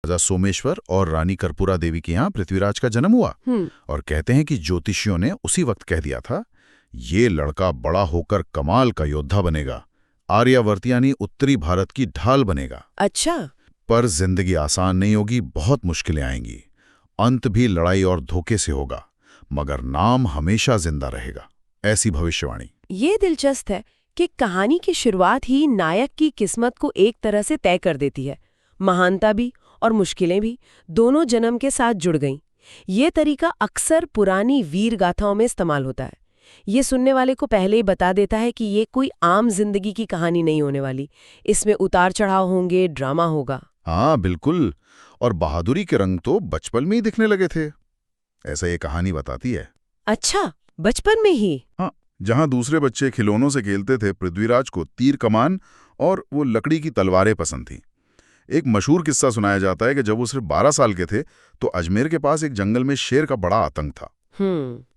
राजा सोमेश्वर और रानी कर्पूरा देवी के यहाँ पृथ्वीराज का जन्म हुआ। और कहते हैं कि ज्योतिषियों ने उसी वक्त कह दिया था, ये लड़का बड़ा होकर कमाल का योद्धा बनेगा, आर्यावर्त यानी उत्तरी भारत की ढाल बनेगा। अच्छा। पर जिंदगी आसान नहीं होगी, बहुत मुश्किलें आएंगी, अंत भी लड़ाई और धोखे से होगा, मगर नाम हमेशा जिंदा रहेगा, ऐसी भविष्यवाणी। ये दिलचस्प है कि कहानी की शुरुआत ही नायक की किस्मत को एक तरह से तय कर देती है। महानता भी और मुश्किलें भी दोनों जन्म के साथ जुड़ गईं। ये तरीका अक्सर पुरानी वीर गाथाओं में इस्तेमाल होता है। ये सुनने वाले को पहले ही बता देता है कि ये कोई आम जिंदगी की कहानी नहीं होने वाली, इसमें उतार चढ़ाव होंगे, ड्रामा होगा। हाँ बिल्कुल, और बहादुरी के रंग तो बचपन में ही दिखने लगे थे, ऐसा ये कहानी बताती है। अच्छा, बचपन में ही? हाँ, जहाँ दूसरे बच्चे खिलौनों से खेलते थे, पृथ्वीराज को तीर कमान और वो लकड़ी की तलवारें पसंद थी। एक मशहूर किस्सा सुनाया जाता है कि जब वो सिर्फ 12 साल के थे तो अजमेर के पास एक जंगल में शेर का बड़ा आतंक था।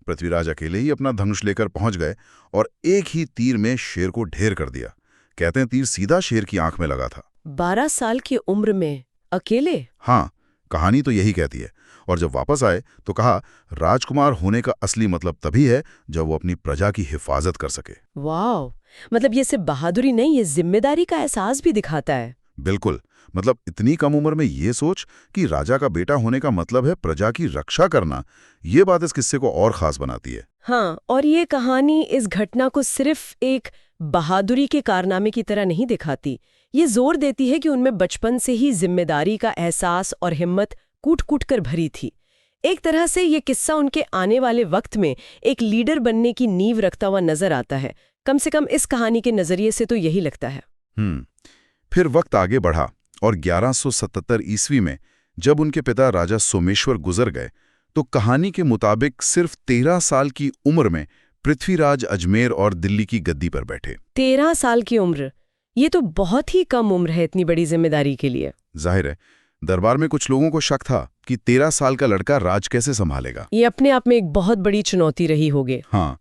पृथ्वीराज अकेले ही अपना धनुष लेकर पहुंच गए और एक ही तीर में शेर को ढेर कर दिया। कहते हैं तीर सीधा शेर की आंख में लगा था। 12 साल की उम्र में अकेले? हाँ, कहानी तो यही कहती है। और जब वापस आए तो कहा, राजकुमार होने का असली मतलब तभी है जब वो अपनी प्रजा की हिफाजत कर सके। वाह, मतलब ये सिर्फ बहादुरी नहीं, ये जिम्मेदारी का एहसास भी दिखाता है। बिल्कुल, मतलब इतनी कम उम्र में ये सोच कि राजा का बेटा होने का मतलब है प्रजा की रक्षा करना, ये बात इस किस्से को और खास बनाती है। हाँ, और ये कहानी इस घटना को सिर्फ एक बहादुरी के कारनामे की तरह नहीं दिखाती। ये जोर देती है कि उनमें बचपन से ही जिम्मेदारी का एहसास और हिम्मत कूट-कूट कर भरी थी। एक तरह से ये किस्सा उनके आने वाले वक्त में एक लीडर बनने की नींव रखता हुआ नजर आता है। कम से कम इस कहानी के नजरिए से तो यही लगता है। फिर वक्त आगे बढ़ा और 1177 ईस्वी में जब उनके पिता राजा सोमेश्वर गुजर गए तो कहानी के मुताबिक सिर्फ 13 साल की उम्र में पृथ्वीराज अजमेर और दिल्ली की गद्दी पर बैठे। 13 साल की उम्र, ये तो बहुत ही कम उम्र है इतनी बड़ी जिम्मेदारी के लिए। जाहिर है, दरबार में कुछ लोगों को शक था कि 13 साल का लड़का राज कैसे संभालेगा। ये अपने आप में एक बहुत बड़ी चुनौती रही होगी। हाँ,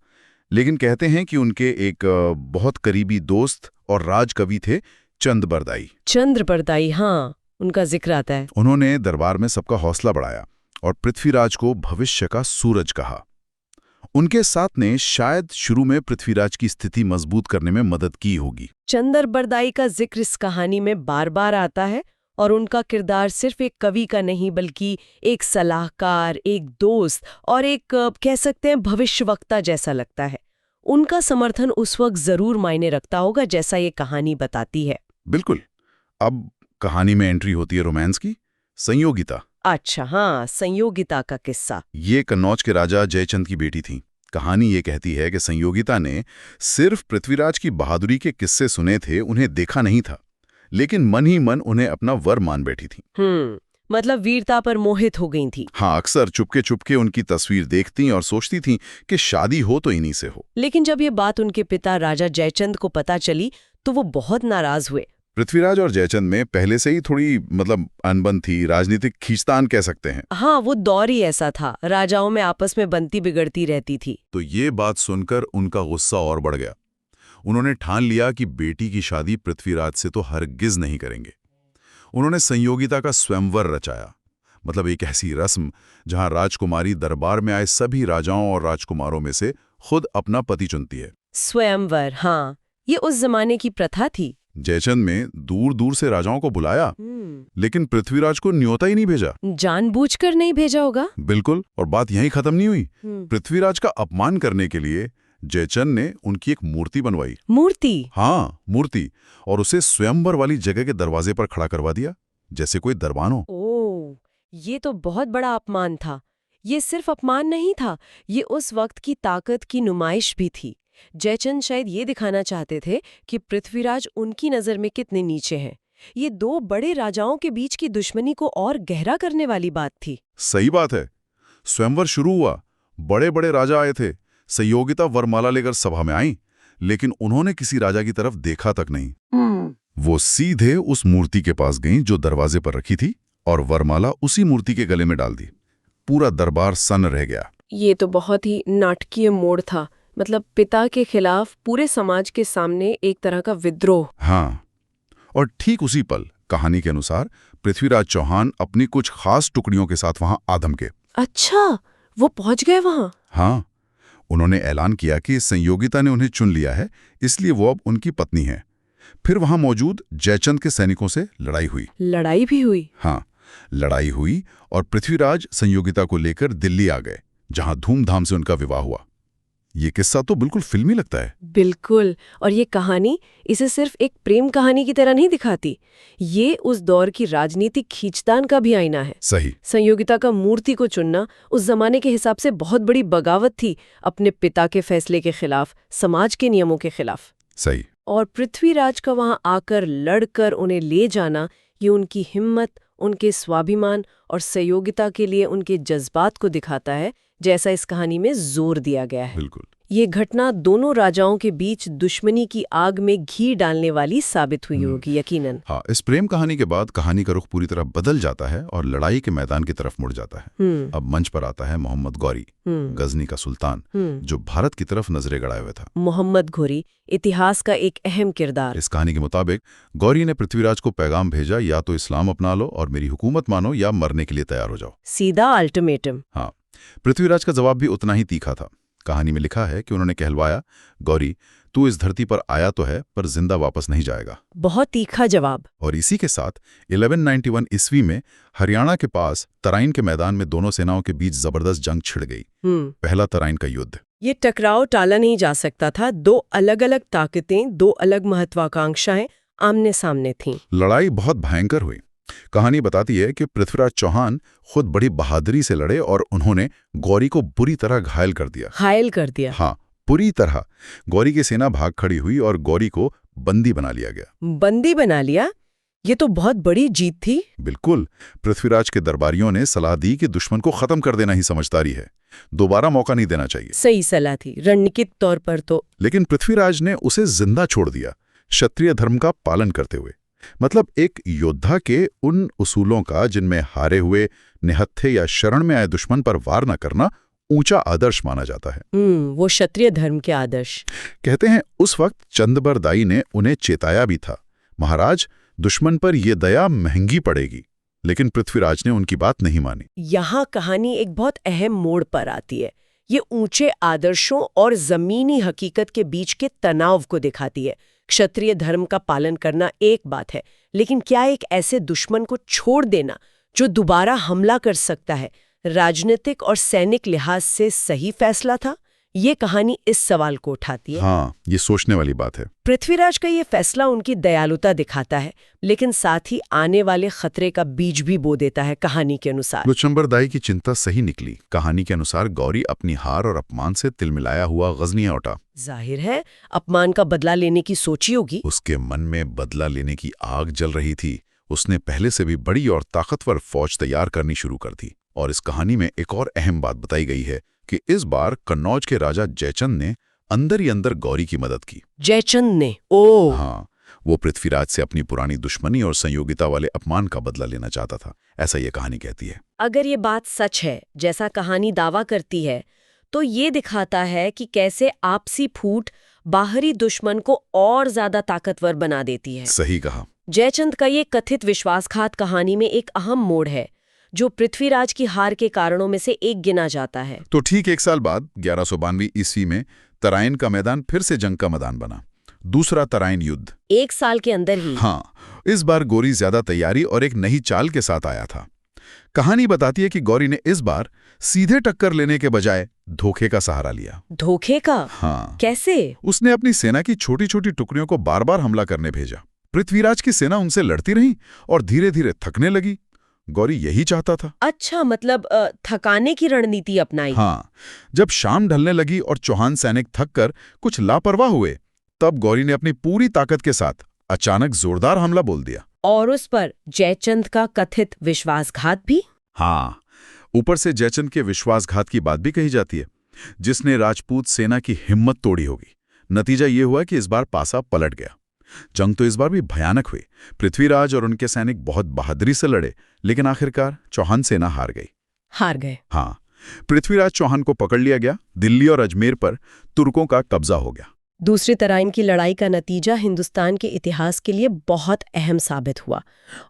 लेकिन कहते हैं कि उनके एक बहुत करीबी दोस्त और राजकवि थे चंद्रबरदाई। चंद्रबरदाई, हाँ, उनका जिक्र आता है। उन्होंने दरबार में सबका हौसला बढ़ाया और पृथ्वीराज को भविष्य का सूरज कहा। उनके साथ ने शायद शुरू में पृथ्वीराज की स्थिति मजबूत करने में मदद की होगी। चंद्रबरदाई का जिक्र इस कहानी में बार बार आता है और उनका किरदार सिर्फ एक कवि का नहीं बल्कि एक सलाहकार, एक दोस्त और एक कह सकते हैं भविष्यवक्ता जैसा लगता है। उनका समर्थन उस वक्त जरूर मायने रखता होगा, जैसा ये कहानी बताती है। बिल्कुल। अब कहानी में एंट्री होती है रोमांस की, संयोगिता। अच्छा, हाँ, संयोगिता का किस्सा। ये कन्नौज के राजा जयचंद की बेटी थी। कहानी ये कहती है कि संयोगिता ने सिर्फ पृथ्वीराज की बहादुरी के किस्से सुने थे, उन्हें देखा नहीं था, लेकिन मन ही मन उन्हें अपना वर मान बैठी थी। मतलब वीरता पर मोहित हो गई थी। हाँ, अक्सर चुपके चुपके उनकी तस्वीर देखती और सोचती थी कि शादी हो तो इन्हीं से हो। लेकिन जब ये बात उनके पिता राजा जयचंद को पता चली तो वो बहुत नाराज हुए। पृथ्वीराज और जयचंद में पहले से ही थोड़ी अनबन थी, राजनीतिक खींचतान कह सकते हैं। हाँ, वो दौर ही ऐसा था, राजाओं में आपस में बनती बिगड़ती रहती थी। तो ये बात सुनकर उनका गुस्सा और बढ़ गया। उन्होंने ठान लिया कि बेटी की शादी पृथ्वीराज से तो हरगिज नहीं करेंगे। उन्होंने संयोगिता का स्वयंवर रचाया, मतलब एक ऐसी रस्म जहां राजकुमारी दरबार में आए सभी राजाओं और राजकुमारों में से खुद अपना पति चुनती है। स्वयंवर, हाँ, ये उस जमाने की प्रथा थी। जयचंद में दूर दूर से राजाओं को बुलाया, लेकिन पृथ्वीराज को न्योता ही नहीं भेजा। जानबूझकर नहीं भेजा होगा। बिल्कुल, और बात यहीं खत्म नहीं हुई। पृथ्वीराज का अपमान करने के लिए जयचंद ने उनकी एक मूर्ति बनवाई। मूर्ति? हाँ, मूर्ति, और उसे स्वयंवर वाली जगह के दरवाजे पर खड़ा करवा दिया, जैसे कोई दरबान हो। ओह, ये तो बहुत बड़ा अपमान था। ये सिर्फ अपमान नहीं था, ये उस वक्त की ताकत की नुमाइश भी थी। जयचंद शायद ये दिखाना चाहते थे कि पृथ्वीराज उनकी नजर में कितने नीचे हैं। ये दो बड़े राजाओं के बीच की दुश्मनी को और गहरा करने वाली बात थी। सही बात है। स्वयंवर शुरू हुआ, बड़े बड़े राजा आए थे, संयोगिता वरमाला लेकर सभा में आई, लेकिन उन्होंने किसी राजा की तरफ देखा तक नहीं। वो सीधे उस मूर्ति के पास गईं जो दरवाजे पर रखी थी और वरमाला उसी मूर्ति के गले में डाल दी। पूरा दरबार सन्न रह गया। ये तो बहुत ही नाटकीय मोड़ था, मतलब पिता के खिलाफ पूरे समाज के सामने एक तरह का विद्रोह। हाँ, और ठीक उसी पल कहानी के अनुसार पृथ्वीराज चौहान अपनी कुछ खास टुकड़ियों के साथ वहां आ धमके। अच्छा, वो पहुंच गए वहां? हाँ, उन्होंने ऐलान किया कि संयोगिता ने उन्हें चुन लिया है, इसलिए वो अब उनकी पत्नी है। फिर वहां मौजूद जयचंद के सैनिकों से लड़ाई हुई। लड़ाई भी हुई? हाँ, लड़ाई हुई और पृथ्वीराज संयोगिता को लेकर दिल्ली आ गए, जहां धूमधाम से उनका विवाह हुआ। ये किस्सा तो बिल्कुल फिल्मी लगता है। बिल्कुल। और ये कहानी इसे सिर्फ एक प्रेम कहानी की तरह नहीं दिखाती, ये उस दौर की राजनीतिक खींचतान का भी आईना है। सही। संयोगिता का मूर्ति को चुनना उस जमाने के हिसाब से बहुत बड़ी बगावत थी, अपने पिता के फैसले के खिलाफ, समाज के नियमों के खिलाफ। सही। और पृथ्वीराज का वहां आकर लड़कर उन्हें ले जाना, ये उनकी हिम्मत, उनके स्वाभिमान और संयोगिता के लिए उनके जज्बात को दिखाता है, जैसा इस कहानी में जोर दिया गया है। बिल्कुल। ये घटना दोनों राजाओं के बीच दुश्मनी की आग में घी डालने वाली साबित हुई होगी, यकीनन। हाँ, इस प्रेम कहानी के बाद कहानी का रुख पूरी तरह बदल जाता है और लड़ाई के मैदान की तरफ मुड़ जाता है। अब मंच पर आता है मोहम्मद गौरी, गजनी का सुल्तान, जो भारत की तरफ नजरें गड़ाए हुए था। मोहम्मद घोरी इतिहास का एक अहम किरदार। इस कहानी के मुताबिक गौरी ने पृथ्वीराज को पैगाम भेजा, या तो इस्लाम अपना लो और मेरी हुकूमत मानो, या मरने के लिए तैयार हो जाओ। सीधा अल्टीमेटम। हाँ, पृथ्वीराज का जवाब भी उतना ही तीखा था। कहानी में लिखा है कि उन्होंने कहलवाया, गौरी तू इस धरती पर आया तो है, पर जिंदा वापस नहीं जाएगा। बहुत तीखा जवाब। और इसी के साथ 1191 ईस्वी में हरियाणा के पास तराइन के मैदान में दोनों सेनाओं के बीच जबरदस्त जंग छिड़ गई। पहला तराइन का युद्ध। ये टकराव टाला नहीं जा सकता था। दो अलग अलग ताकतें, दो अलग महत्वाकांक्षाएं आमने सामने थीं। लड़ाई बहुत भयंकर हुई। कहानी बताती है कि पृथ्वीराज चौहान खुद बड़ी बहादुरी से लड़े और उन्होंने गौरी को बुरी तरह घायल कर दिया। घायल कर दिया? हाँ, पूरी तरह। गौरी की सेना भाग खड़ी हुई और गौरी को बंदी बना लिया गया। बंदी बना लिया? ये तो बहुत बड़ी जीत थी। बिल्कुल। पृथ्वीराज के दरबारियों ने सलाह दी कि दुश्मन को खत्म कर देना ही समझदारी है, दोबारा मौका नहीं देना चाहिए। सही सलाह थी रणनीतिक तौर पर तो। लेकिन पृथ्वीराज ने उसे जिंदा छोड़ दिया, क्षत्रिय धर्म का पालन करते हुए। मतलब एक योद्धा के उन उसूलों का जिनमें हारे हुए, निहत्थे या शरण में आए दुश्मन पर वार न करना ऊंचा आदर्श माना जाता है। वो क्षत्रिय धर्म के आदर्श। कहते हैं उस वक्त चंदबरदाई ने उन्हें चेताया भी था, महाराज दुश्मन पर यह दया महंगी पड़ेगी। लेकिन पृथ्वीराज ने उनकी बात नहीं मानी। यहाँ कहानी एक बहुत अहम मोड़ पर आती है। ये ऊंचे आदर्शों और जमीनी हकीकत के बीच के तनाव को दिखाती है। क्षत्रिय धर्म का पालन करना एक बात है, लेकिन क्या एक ऐसे दुश्मन को छोड़ देना जो दोबारा हमला कर सकता है, राजनीतिक और सैनिक लिहाज से सही फैसला था? ये कहानी इस सवाल को उठाती है। हाँ, ये सोचने वाली बात है। पृथ्वीराज का ये फैसला उनकी दयालुता दिखाता है, लेकिन साथ ही आने वाले खतरे का बीज भी बो देता है। कहानी के अनुसार चंबरदाई की चिंता सही निकली। कहानी के अनुसार गौरी अपनी हार और अपमान से तिलमिलाया हुआ गजनी लौटा। जाहिर है अपमान का बदला लेने की सोची होगी। उसके मन में बदला लेने की आग जल रही थी। उसने पहले से भी बड़ी और ताकतवर फौज तैयार करनी शुरू कर दी। और इस कहानी में एक और अहम बात बताई गई है कि इस बार कन्नौज के राजा जयचंद ने अंदर ही अंदर गौरी की मदद की। जयचंद ने? ओ हाँ, वो पृथ्वीराज से अपनी पुरानी दुश्मनी और संयोगिता वाले अपमान का बदला लेना चाहता था, ऐसा ये कहानी कहती है। अगर ये बात सच है, जैसा कहानी दावा करती है, तो ये दिखाता है कि कैसे आपसी फूट बाहरी दुश्मन को और ज्यादा ताकतवर बना देती है। सही कहा। जयचंद का ये कथित विश्वासघात कहानी में एक अहम मोड़ है, जो पृथ्वीराज की हार के कारणों में से एक गिना जाता है। तो ठीक 1 साल बाद 1192 ईस्वी में तराइन का मैदान फिर से जंग का मैदान बना। दूसरा तराइन युद्ध। 1 साल के अंदर ही? हाँ, इस बार गौरी ज्यादा तैयारी और एक नई चाल के साथ आया था। कहानी बताती है कि गौरी ने इस बार सीधे टक्कर लेने के बजाय धोखे का सहारा लिया। धोखे का? हाँ। कैसे? उसने अपनी सेना की छोटी छोटी टुकड़ियों को बार बार हमला करने भेजा। पृथ्वीराज की सेना उनसे लड़ती रही और धीरे धीरे थकने लगी। गौरी यही चाहता था। अच्छा, मतलब थकाने की रणनीति अपनाई। हाँ, जब शाम ढलने लगी और चौहान सैनिक थककर कुछ लापरवाह हुए, तब गौरी ने अपनी पूरी ताकत के साथ अचानक जोरदार हमला बोल दिया। और उस पर जयचंद का कथित विश्वासघात भी? हाँ, ऊपर से जयचंद के विश्वासघात की बात भी कही जाती है, जिसने राजपूत सेना की हिम्मत तोड़ी होगी। नतीजा ये हुआ कि इस बार पासा पलट गया। जंग तो इस बार भी भयानक हुई। पृथ्वीराज और उनके सैनिक बहुत बहादुरी से लड़े, लेकिन आखिरकार चौहान सेना हार गई। हार गए? हाँ, पृथ्वीराज चौहान को पकड़ लिया गया। दिल्ली और अजमेर पर तुर्कों का कब्जा हो गया। दूसरी तराइन की लड़ाई का नतीजा हिंदुस्तान के इतिहास के लिए बहुत अहम साबित हुआ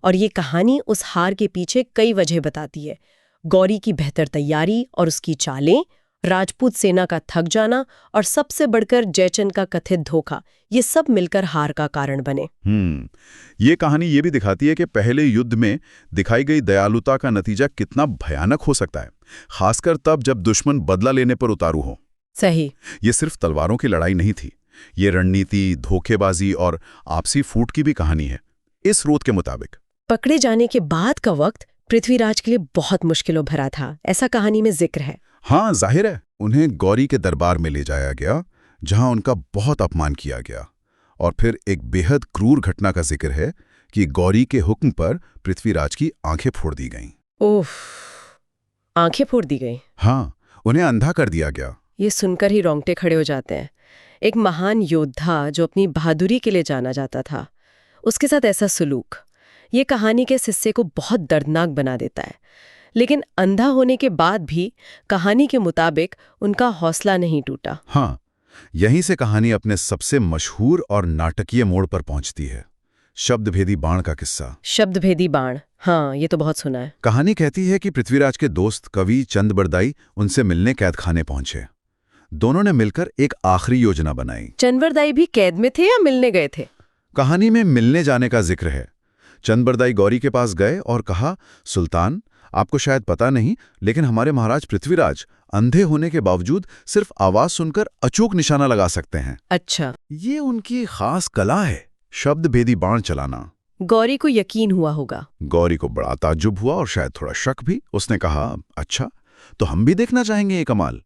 और ये कहानी उस हार के पीछे कई वजह बताती है। गौरी की बेहतर तैयारी और उसकी चालें, राजपूत सेना का थक जाना और सबसे बढ़कर जयचंद का कथित धोखा, ये सब मिलकर हार का कारण बने। ये कहानी ये भी दिखाती है कि पहले युद्ध में दिखाई गई दयालुता का नतीजा कितना भयानक हो सकता है, खासकर तब जब दुश्मन बदला लेने पर उतारू हो। सही। ये सिर्फ तलवारों की लड़ाई नहीं थी, ये रणनीति, धोखेबाजी और आपसी फूट की भी कहानी है। इस स्रोत के मुताबिक पकड़े जाने के बाद का वक्त पृथ्वीराज के लिए बहुत मुश्किलों भरा था, ऐसा कहानी में जिक्र है। हाँ, जाहिर है। उन्हें गौरी के दरबार में ले जाया गया, जहां उनका बहुत अपमान किया गया, और फिर एक बेहद क्रूर घटना का जिक्र है कि गौरी के हुक्म पर पृथ्वीराज की आंखें फोड़ दी गईं। ओह, आंखें फोड़ दी गई। हाँ, उन्हें अंधा कर दिया गया। ये सुनकर ही रोंगटे खड़े हो जाते हैं। एक महान योद्धा जो अपनी बहादुरी के लिए जाना जाता था, उसके साथ ऐसा सुलूक, ये कहानी के इस हिस्से को बहुत दर्दनाक बना देता है। लेकिन अंधा होने के बाद भी कहानी के मुताबिक उनका हौसला नहीं टूटा। हाँ, यहीं से कहानी अपने सबसे मशहूर और नाटकीय मोड़ पर पहुंचती है, शब्दभेदी बाण का किस्सा। शब्दभेदी बाण, हाँ, ये तो बहुत सुना है। कहानी कहती है कि पृथ्वीराज के दोस्त कवि चंद बरदाई उनसे मिलने कैद खाने पहुंचे। दोनों ने मिलकर एक आखिरी योजना बनाई। चंद बरदाई भी कैद में थे या मिलने गए थे? कहानी में मिलने जाने का जिक्र है। चंद बरदाई गौरी के पास गए और कहा, सुल्तान, आपको शायद पता नहीं, लेकिन हमारे महाराज पृथ्वीराज अंधे होने के बावजूद सिर्फ आवाज सुनकर अचूक निशाना लगा सकते हैं। अच्छा, ये उनकी खास कला है, शब्दभेदी बाण चलाना। गौरी को यकीन हुआ होगा। गौरी को बड़ा ताज्जुब हुआ और शायद थोड़ा शक भी। उसने कहा, अच्छा, तो हम भी देखना चाहेंगे ये कमाल।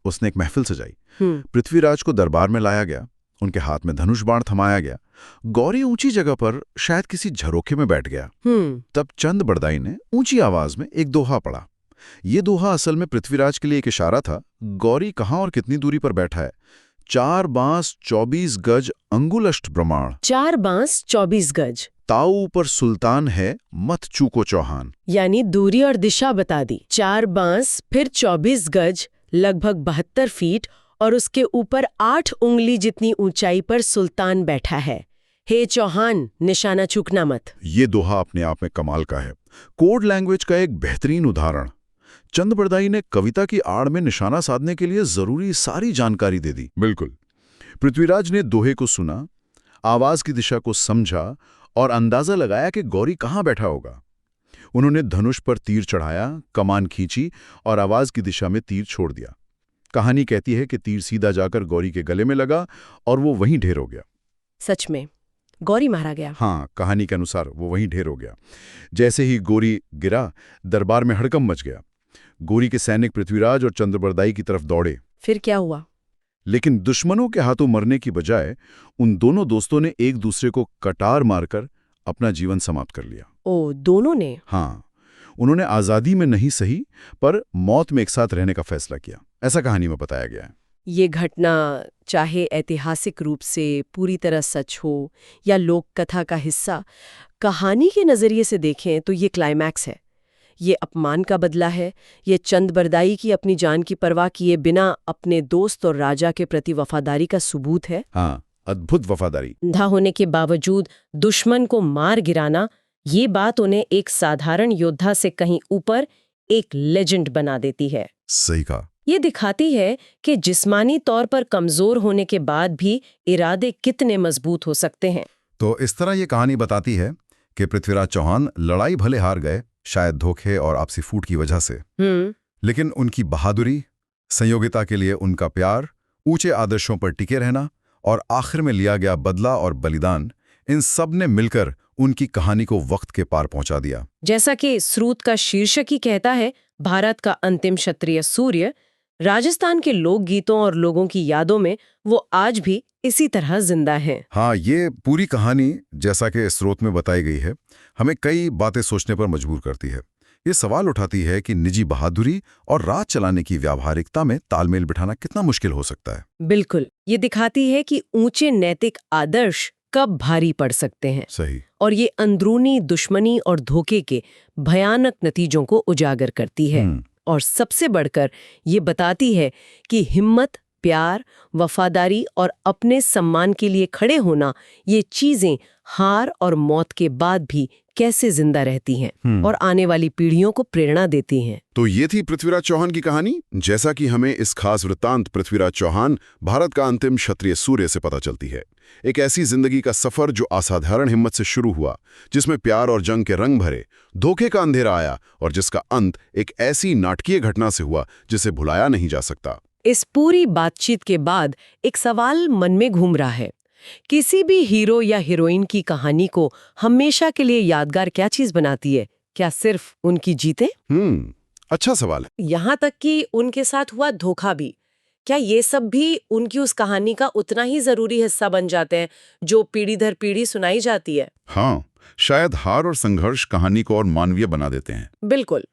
उसने एक महफिल सजाई। पृथ्वीराज को दरबार में लाया गया, उनके हाथ में धनुष बाण थमाया गया। गौरी ऊंची जगह पर शायद किसी झरोखे में बैठ गया। तब चंद बरदाई ने ऊंची आवाज में एक दोहा पढ़ा। ये दोहा असल में पृथ्वीराज के लिए एक इशारा था, गौरी कहाँ और कितनी दूरी पर बैठा है। 4 बांस 24 गज अंगुलष्ट प्रमाण। 4 बांस 24 गज। ताऊ पर सुल्तान है, मत चूको चौहान। यानी दूरी और दिशा बता दी। 4 बांस फिर 24 गज, लगभग 72 फीट, और उसके ऊपर 8 उंगली जितनी ऊंचाई पर सुल्तान बैठा है। हे चौहान, निशाना चूकना मत। ये दोहा अपने आप में कमाल का है, कोड लैंग्वेज का एक बेहतरीन उदाहरण। चंद बरदाई ने कविता की आड़ में निशाना साधने के लिए जरूरी सारी जानकारी दे दी। बिल्कुल। पृथ्वीराज ने दोहे को सुना, आवाज की दिशा को समझा और अंदाजा लगाया कि गौरी कहाँ बैठा होगा। उन्होंने धनुष पर तीर चढ़ाया, कमान खींची और आवाज की दिशा में तीर छोड़ दिया। कहानी कहती है कि तीर सीधा जाकर गौरी के गले में लगा और वो वहीं ढेर हो गया। सच में गौरी मारा गया? हाँ, कहानी के अनुसार वो वहीं ढेर हो गया। जैसे ही गौरी गिरा, दरबार में हड़कंप मच गया। गौरी के सैनिक पृथ्वीराज और चंद्रबरदाई की तरफ दौड़े। फिर क्या हुआ? लेकिन दुश्मनों के हाथों मरने की बजाय उन दोनों दोस्तों ने एक दूसरे को कटार मारकर अपना जीवन समाप्त कर लिया। ओ, दोनों ने? हाँ, उन्होंने आजादी में नहीं सही पर मौत में एक साथ रहने का फैसला किया, ऐसा कहानी में बताया गया है। ये घटना चाहे ऐतिहासिक रूप से पूरी तरह सच हो या लोक कथा का हिस्सा, कहानी के नजरिए से देखें तो ये क्लाइमैक्स है। ये अपमान का बदला है। ये चंद बरदाई की अपनी जान की परवाह किए बिना अपने दोस्त और राजा के प्रति वफादारी का सबूत है। हाँ, अद्भुत वफादारी। अंधा होने के बावजूद दुश्मन को मार गिराना, ये बात उन्हें एक साधारण योद्धा से कहीं ऊपर एक लेजेंड बना देती है। सही कहा। ये दिखाती है कि जिस्मानी तौर पर कमजोर होने के बाद भी इरादे कितने मजबूत हो सकते हैं। तो इस तरह ये कहानी बताती है कि पृथ्वीराज चौहान लड़ाई भले हार गए, शायद धोखे और आपसी फूट की वजह से, लेकिन उनकी बहादुरी, संयोगिता के लिए उनका प्यार, ऊंचे आदर्शों पर टिके रहना और आखिर में लिया गया बदला और बलिदान, इन सब ने मिलकर उनकी कहानी को वक्त के पार पहुंचा दिया। जैसा कि स्रोत का शीर्षक ही कहता है, भारत का अंतिम क्षत्रिय सूर्य, राजस्थान के लोकगीतों और लोगों की यादों में वो आज भी इसी तरह जिंदा है। हाँ, ये पूरी कहानी जैसा कि स्रोत में बताई गई है, हमें कई बातें सोचने पर मजबूर करती है। ये सवाल उठाती है कि निजी बहादुरी और राज चलाने की व्यावहारिकता में तालमेल बिठाना कितना मुश्किल हो सकता है। बिल्कुल, ये दिखाती है कि ऊंचे नैतिक आदर्श कब भारी पड़ सकते हैं। सही। और ये अंदरूनी दुश्मनी और धोखे के भयानक नतीजों को उजागर करती है। और सबसे बढ़कर ये बताती है कि हिम्मत, प्यार, वफादारी और अपने सम्मान के लिए खड़े होना, ये चीजें हार और मौत के बाद भी कैसे जिंदा रहती हैं और आने वाली पीढ़ियों को प्रेरणा देती हैं। तो ये थी पृथ्वीराज चौहान की कहानी, जैसा कि हमें इस खास वृत्तांत पृथ्वीराज चौहान, भारत का अंतिम क्षत्रिय सूर्य से पता चलती है। एक ऐसी जिंदगी का सफर जो असाधारण हिम्मत से शुरू हुआ, जिसमें प्यार और जंग के रंग भरे, धोखे का अंधेरा आया और जिसका अंत एक ऐसी नाटकीय घटना से हुआ जिसे भुलाया नहीं जा सकता। इस पूरी बातचीत के बाद एक सवाल मन में घूम रहा है, किसी भी हीरो या हीरोइन की कहानी को हमेशा के लिए यादगार क्या चीज बनाती है? क्या सिर्फ उनकी जीतें? अच्छा सवाल है। यहाँ तक कि उनके साथ हुआ धोखा भी, क्या ये सब भी उनकी उस कहानी का उतना ही जरूरी हिस्सा बन जाते हैं जो पीढ़ी दर पीढ़ी सुनाई जाती है? हाँ, शायद हार और संघर्ष कहानी को और मानवीय बना देते हैं। बिल्कुल।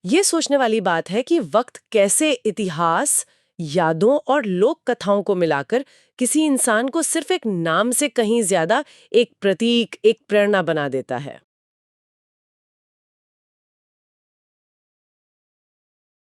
ये सोचने वाली बात है कि वक्त कैसे इतिहास, यादों और लोक कथाओं को मिलाकर किसी इंसान को सिर्फ एक नाम से कहीं ज्यादा एक प्रतीक, एक प्रेरणा बना देता है।